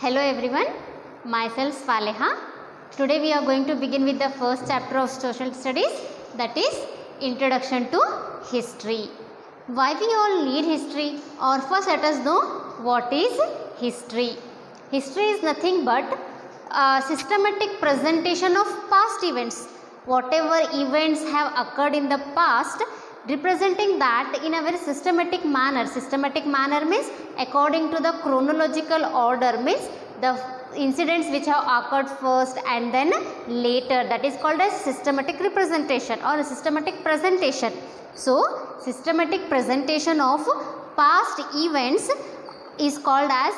Hello everyone, myself Saleha. Today we are going to begin with the first chapter of social studies, that is Introduction to History. Why we all need history, or first let us know what is history. History is nothing but a systematic presentation of past events. Whatever events have occurred in the past, representing that in a very systematic manner. Systematic manner means according to the chronological order, means the incidents which have occurred first and then later, that is called as systematic representation or a systematic presentation. So systematic presentation of past events is called as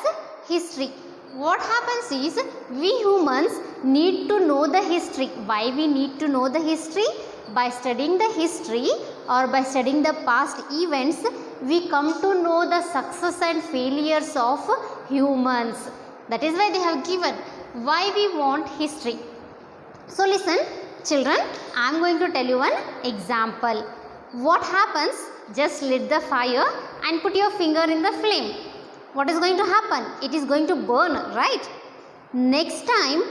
history. What happens is, we humans need to know the history. Why we need to know the history? By studying the history or by studying the past events, we come to know the success and failures of humans. That is why they have given why we want history. So listen children, I am going to tell you one example. What happens? Just lit the fire and put your finger in the flame. What is going to happen? It is going to burn, right? Next time,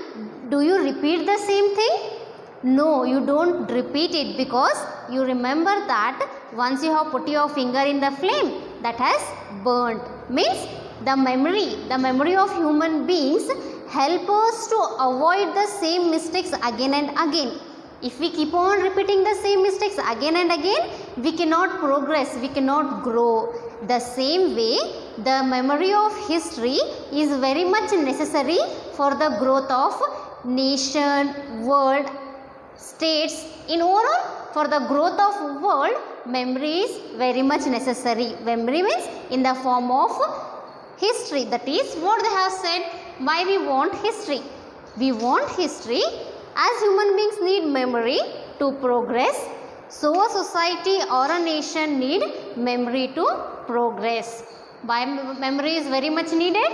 do you repeat the same thing? No, you don't repeat it, because you remember that once you have put your finger in the flame, that has burnt. Means the memory of human beings help us to avoid the same mistakes again and again. If we keep on repeating the same mistakes again and again, we cannot progress, we cannot grow. The same way, the memory of history is very much necessary for the growth of nation, world, states. In overall, for the growth of world, memory is very much necessary. Memory means in the form of history. That is what they have said, why we want history. We want history as human beings need memory to progress. So a society or a nation need memory to progress. Why memory is very much needed?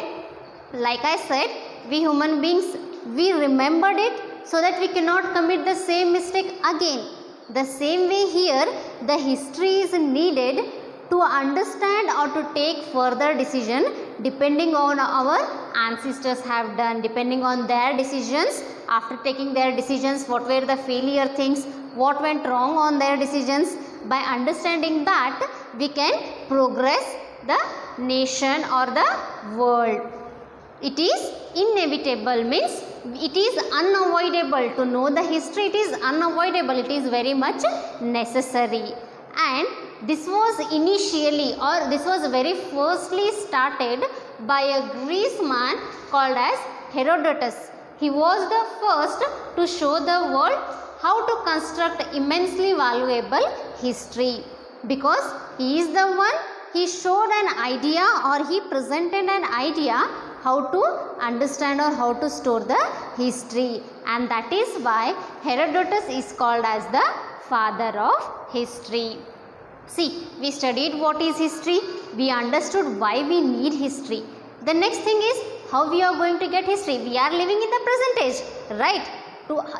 Like I said, we human beings, we remembered it so that we cannot commit the same mistake again. The same way here, the history is needed to understand or to take further decision depending on our ancestors have done, depending on their decisions. After taking their decisions, what were the failure things, what went wrong on their decisions. By understanding that, we can progress the nation or the world. It is inevitable, means it is unavoidable to know the history. It is unavoidable, it is very much necessary. And this was initially, or this was very firstly started by a Greek man called as Herodotus. He was the first to show the world how to construct immensely valuable history, because he is the one, he showed an idea or he presented an idea how to understand or how to store the history, and that is why Herodotus is called as the father of history. See, we studied what is history, we understood why we need history. The next thing is how we are going to get history. We are living in the present age, right?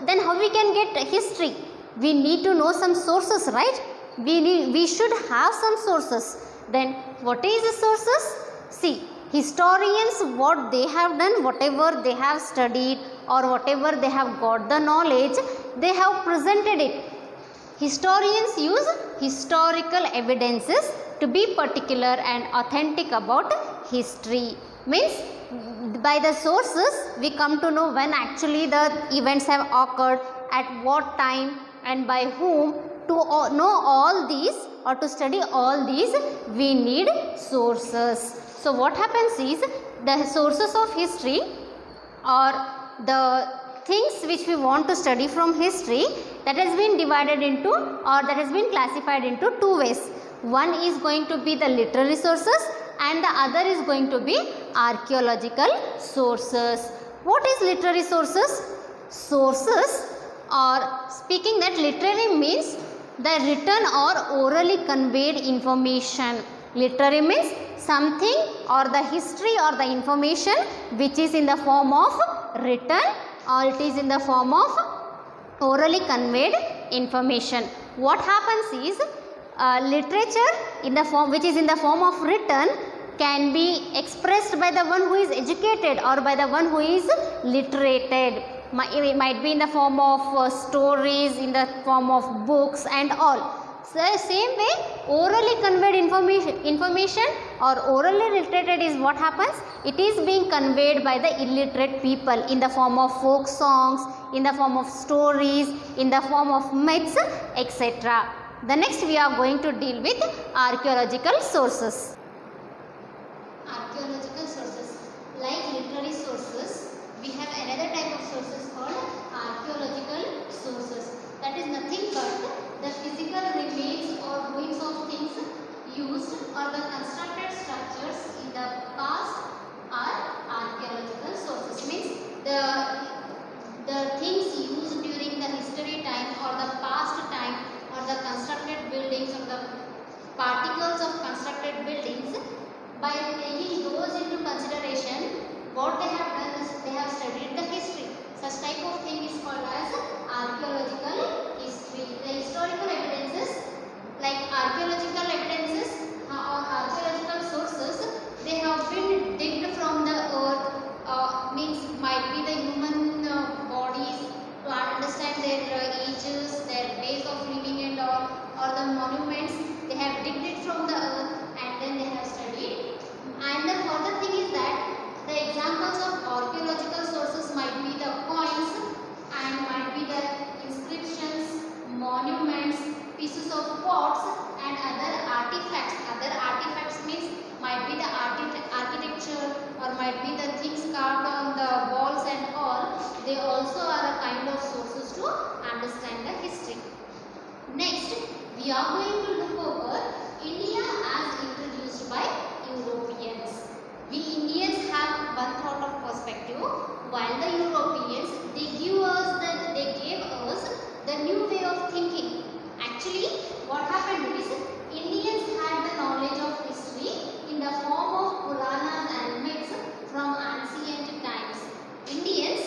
Then how we can get history? We need to know some sources, right? We should have some sources. Then what is the sources? See, historians, what they have done, whatever they have studied or whatever they have got the knowledge, they have presented it. Historians use historical evidences to be particular and authentic about history. Means by the sources we come to know when actually the events have occurred, at what time and by whom. To know all these or to study all these, we need sources. So what happens is, the sources of history or the things which we want to study from history, that has been divided into or that has been classified into two ways. One is going to be the literary sources and the other is going to be archaeological sources. What is literary sources? Sources are, speaking that literary means the written or orally conveyed information. Literary means something or the history or the information which is in the form of written or it is in the form of orally conveyed information. What happens is, literature in the form which is in the form of written can be expressed by the one who is educated or by the one who is literated. It might be in the form of stories, in the form of books and all. So, same way orally conveyed information or orally literated is what happens, it is being conveyed by the illiterate people in the form of folk songs, in the form of stories, in the form of myths, etc. The next we are going to deal with archaeological sources. Archaeological sources, like literary sources, we have another type of sources called archaeological sources. That is nothing but the physical remains or ruins of things used or the constructed structures in the past are archaeological sources. Means the things used during the history time or the past time or the constructed buildings or the particles of constructed buildings, by taking those into consideration, what they have done is they have studied the history. Such type of thing is called as archaeological history. The historical evidences, like archaeological evidences or archaeological sources, they have been digged from the earth, means might be the human bodies to understand their ages, their ways of living and all, or the monuments, they have digged it from the earth and then they have studied. And the further thing is that the examples of archaeological sources might be the coins and might be the inscriptions, monuments, pieces of pots and other artifacts. Other artifacts means might be the architecture or might be the things carved on the walls and all. They also are a kind of sources to understand the history. Next, we are going to look over India as introduced by Europeans. We Indians have one thought of perspective, while the Europeans they gave us the new way of thinking. Actually, what happened is Indians had the knowledge of history in the form of Puranas and myths from ancient times. Indians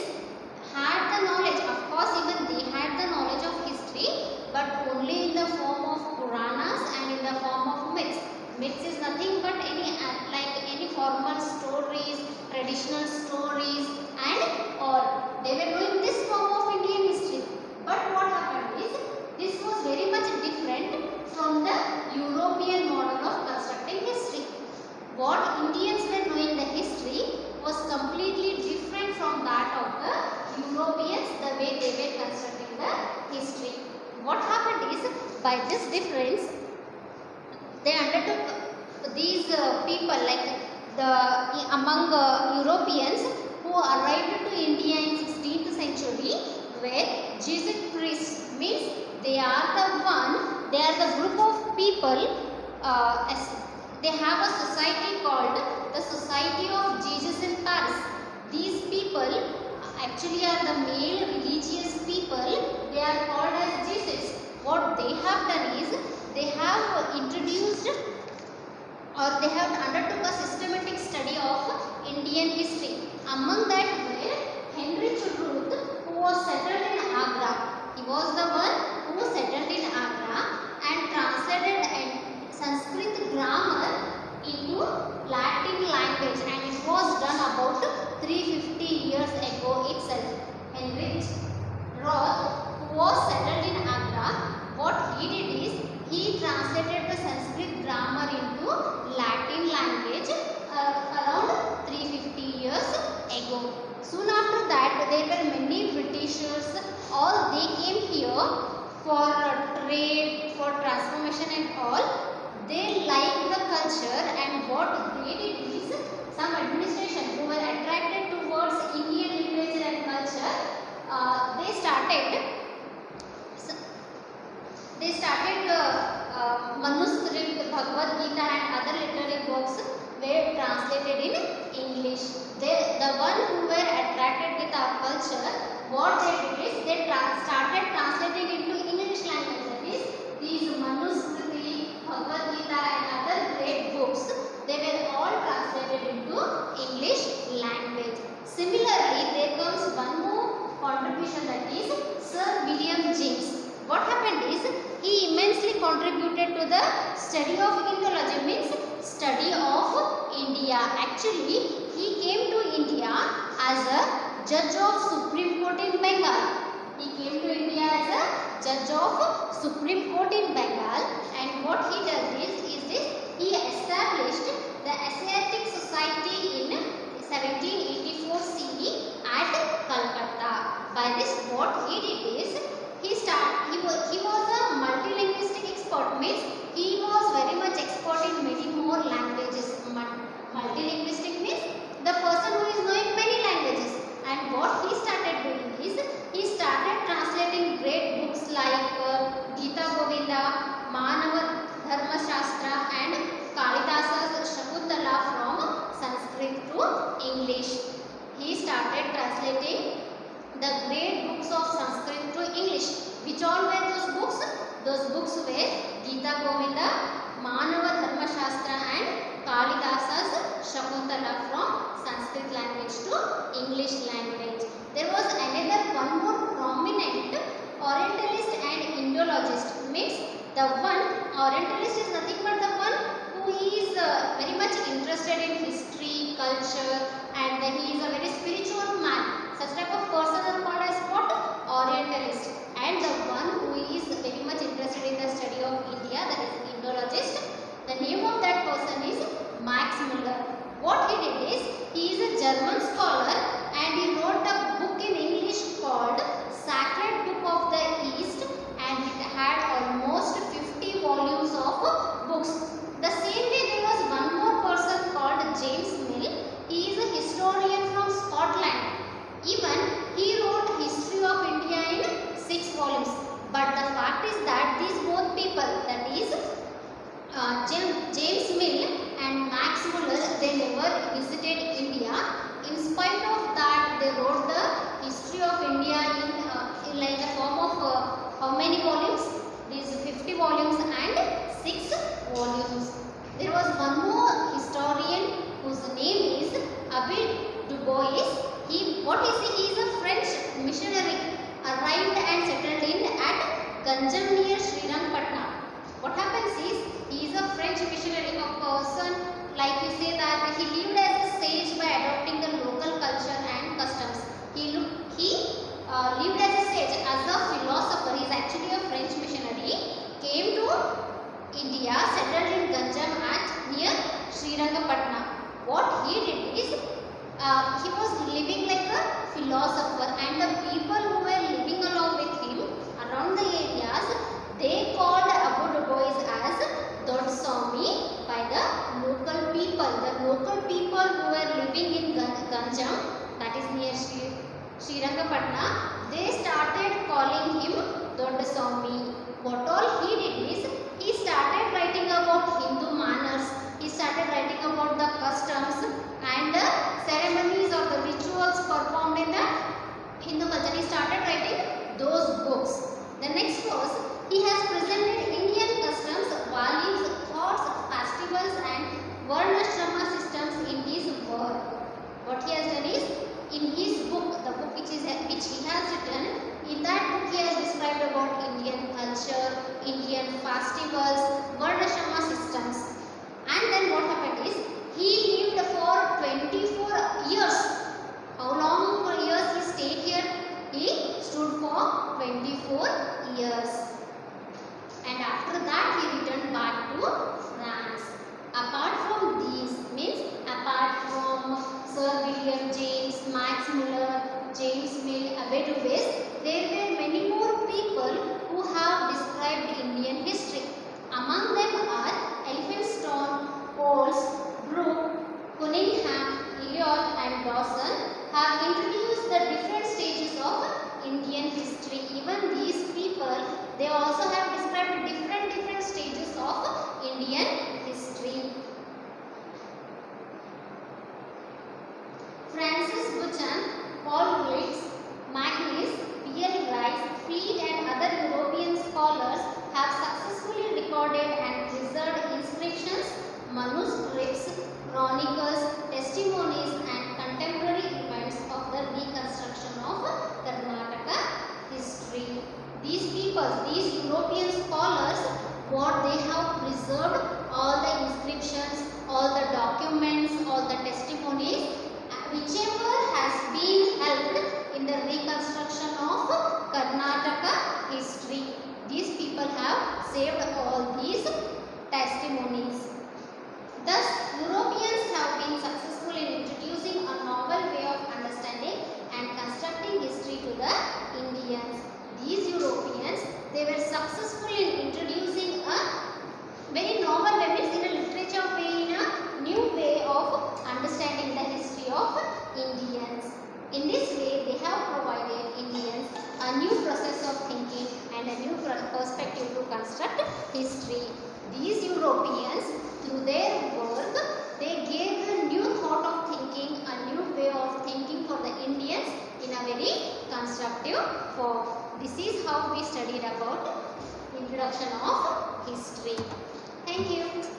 had the knowledge, of course, even they had the knowledge of history, but only in the form of Puranas and in the form of myths. Myths is nothing but any formal stories, traditional stories and all. They were doing this form of Indian history. But what happened is, this was very much different from the European model of constructing history. What Indians were doing the history was completely different from that of the Europeans, the way they were constructing the history. What happened is, by this difference, they undertook these people among Europeans who arrived to India in 16th century were Jesuit priests. Means they are the group of people, they have a society called the Society of Jesus in Paris. These people actually are the male religious people. They are called as Jesuits. What they have done is, they have introduced or they have undertook a systematic study of Indian history. Among that were Henry Chudruth, who was settled in Agra. He was the one who settled in Agra and translated Sanskrit grammar into Latin language, and it was done about 350 years ago itself. Henry Roth, who was settled in Agra, what he did is, he translated the Sanskrit grammar into Latin language around 350 years ago. Soon after that, there were many Britishers. All they came here for trade, for transformation and all. They liked the culture, and what they did is, some administration who were attracted towards Indian literature and culture, they started Manuscript, Bhagavad Gita and other literary works were translated in English. The one who were attracted with our culture, what they did is, they started translating into English language. That is, these Manuscript, Bhagavad Gita and other great books, they were all translated into English language. Similarly, there comes one more contribution, that is Sir William James. What happened is, he immensely contributed to the study of Indology. Means study of India. Actually, he came to India as a judge of Supreme Court in Bengal. He came to India as a judge of Supreme Court in Bengal, and what he does is this: he established the Asiatic Society in 1784 CE at Calcutta. By this, what he did is he was a multilinguistic expert, means he was very much expert in many more languages. Multilinguistic means the person who is knowing many languages. And what he started doing is he started translating great books like Gita Govinda, Manava Dharma Shastra, and Kalidasa's Shakuntala from Sanskrit to English. He started translating the great books of Sanskrit to English. Which all were those books? Those books were Gita Govinda, Manava Dharma Shastra, and Kalidasa's Shakuntala from Sanskrit language to English language. There was one more prominent Orientalist and Indologist. Means the one Orientalist is nothing but the one who is very much interested in history, culture, and he is a very spiritual man. Such type of person are called as what? Orientalist. And the one who is very much interested in the study of India, that is Indologist. The name of that person is Max Muller. What he did is he is a German scholar, and he wrote a book in English called Sacred Book of the East, and it had almost 50 volumes of books. The same way there was one more person called James Mill. He is a historian from Scotland. Even he wrote History of India in 6 volumes. But the fact is that these both people, that is James Mill and Max Muller, they never visited India. In spite of that, they wrote the History of India in like the form of how many volumes? These 50 volumes and 6 volumes. There was one more historian whose name is Abbe Dubois. What is he? He is a French missionary arrived and settled in at Ganjam near Srirangpatna. What happens is he is a French missionary, a person like we say that he lived as a sage by adopting the local culture and customs. He lived as a sage, as a philosopher. He is actually a French missionary. Came to India, settled in Ganjam at near Srirangpatna. What he did is he was living like a philosopher, and the people who were living along with him around the areas, they called Abu Dubois as Dodswami by the local people. The local people who were living in Ganjam, that is near Srirangpatna, they started calling him Dodswami. What all he did is he started writing about Hindu manners. He started writing about the customs and the ceremonies or the rituals performed in the Hindu culture. He started writing those books. The next was he has presented Indian customs, values, thoughts, festivals, and Varnashrama systems in his work. What he has done is in his book, the book which he has written, in that book he has described about Indian culture, Indian festivals, Varnashrama systems. And then what happened is he lived for 24 years. How long for years he stayed here? He stood for 24 years. And after that he returned back to France. Apart from these, means apart from Sir William James, Max Muller, James Mill, Abbe Dubois, there were many more people who have described Indian history. Among them are Elphinstone, Coles, Brooke, Cunningham, Eliot, and Dawson have introduced the different stages of Indian history. Even these people, they also have described different stages of Indian history. Francis Buchan, Paul Glitz, Magnus, P.L. Rice, Fleet, and other European scholars have successfully recorded and preserved inscriptions, manuscripts, chronicles, testimonies, and contemporary events of the reconstruction of Karnataka history. These people, these European scholars, what they have preserved all the inscriptions, saved all these testimonies. Thus, Europeans have been successful in introducing a novel way of understanding and constructing history to the Indians. These Europeans, they were successful in introducing a very novel way, means in a literature way, in a new way of understanding the history of Indians. In this way, they have provided Indians a new process of thinking and a new perspective to construct history. These Europeans, through their work, they gave a new thought of thinking, a new way of thinking for the Indians in a very constructive form. This is how we studied about introduction of history. Thank you.